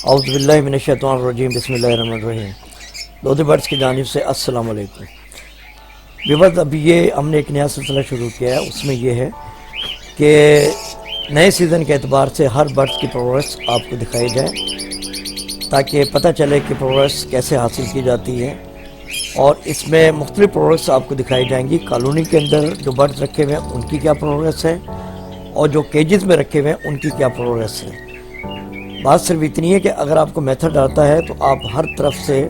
औज़ुबिल्लाहि मिनश्शैतानिर्रजीम बिस्मिल्लाहिर्रहमानिर्रहीम। लोधी बर्ड्स की जानिब से अस्सलाम वालेकुम। व्यूअर्स, अभी ये हमने एक नया सिलसिला शुरू किया है। उसमें ये है कि नए सीज़न के एतबार से हर बर्ड्स की प्रोग्रेस आपको दिखाई जाए ताकि पता चले कि प्रोग्रेस कैसे हासिल की जाती है। और इसमें मुख्तलिफ प्रोग्रेस आपको दिखाई जाएंगी। कॉलोनी के अंदर जो बर्ड्स रखे हुए हैं उनकी क्या प्रोग्रेस है और जो केजेस में रखे हुए हैं उनकी क्या प्रोग्रेस है। बात सिर्फ इतनी है कि अगर आपको मेथड आता है तो आप हर तरफ से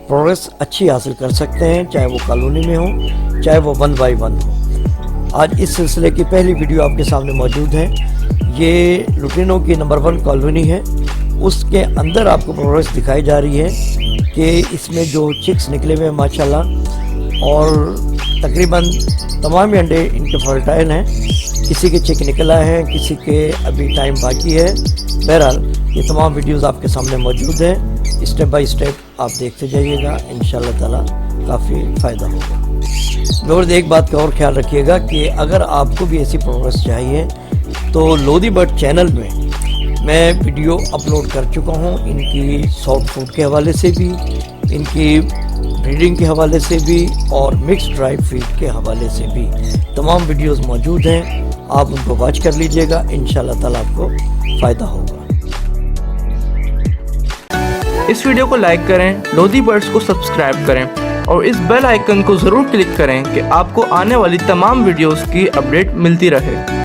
प्रोग्रेस अच्छी हासिल कर सकते हैं, चाहे वो कॉलोनी में हो चाहे वो 1 बाय 1 हो। आज इस सिलसिले की पहली वीडियो आपके सामने मौजूद है। ये लुटिनो की नंबर 1 कॉलोनी है। उसके अंदर आपको प्रोग्रेस दिखाई जा रही है कि इसमें जो चिक्स निकले हुए हैं माशाल्लाह, और तकरीबन तमाम अंडे इनके फर्टाइल हैं। किसी के चिक निकला है, किसी के अभी टाइम बाकी है। बहरहाल ये तमाम वीडियोस आपके सामने मौजूद हैं। स्टेप बाय स्टेप आप देखते जाइएगा, इंशाल्लाह ताला काफ़ी फ़ायदा होगा। और एक बात का और ख्याल रखिएगा कि अगर आपको भी ऐसी प्रोग्रेस चाहिए तो लोधी बर्ड चैनल में मैं वीडियो अपलोड कर चुका हूँ। इनकी सॉफ्ट फूड के हवाले से भी, इनकी ब्रीडिंग के हवाले से भी और मिक्स ड्राई फीड के हवाले से भी तमाम वीडियोस मौजूद हैं। आप उनको वॉच कर लीजिएगा, इंशाल्लाह ताला आपको फ़ायदा होगा। इस वीडियो को लाइक करें, लोधी बर्ड्स को सब्सक्राइब करें और इस बेल आइकन को ज़रूर क्लिक करें कि आपको आने वाली तमाम वीडियोस की अपडेट मिलती रहे।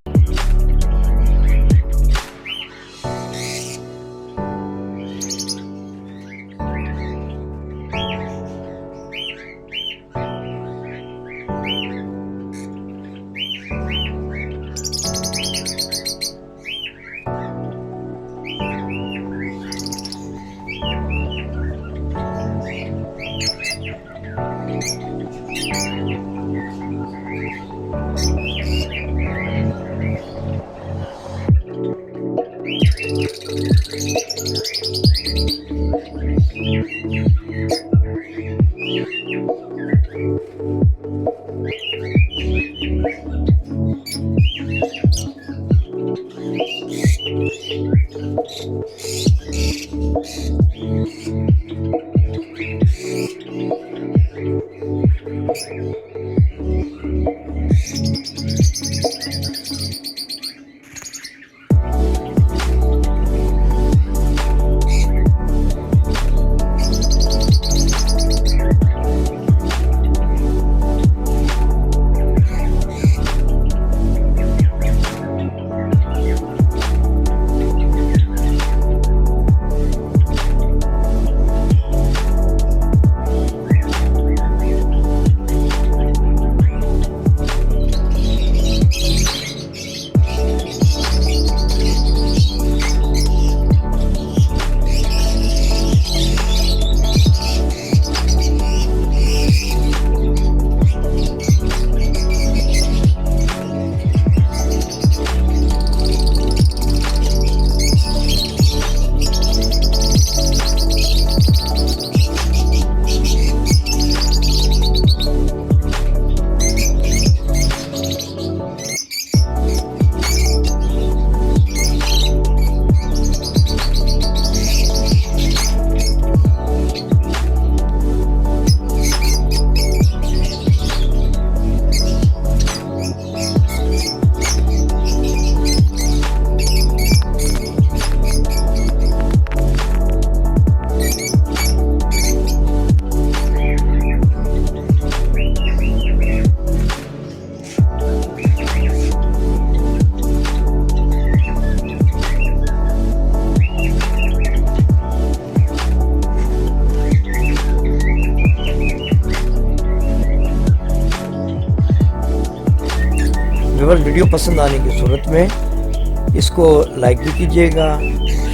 वीडियो पसंद आने की सूरत में इसको लाइक भी कीजिएगा,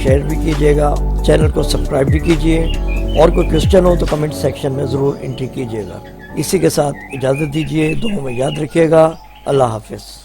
शेयर भी कीजिएगा, चैनल को सब्सक्राइब भी कीजिए और कोई क्वेश्चन हो तो कमेंट सेक्शन में ज़रूर एंट्री कीजिएगा। इसी के साथ इजाज़त दीजिए, दुआ में याद रखिएगा। अल्लाह हाफ़िज़।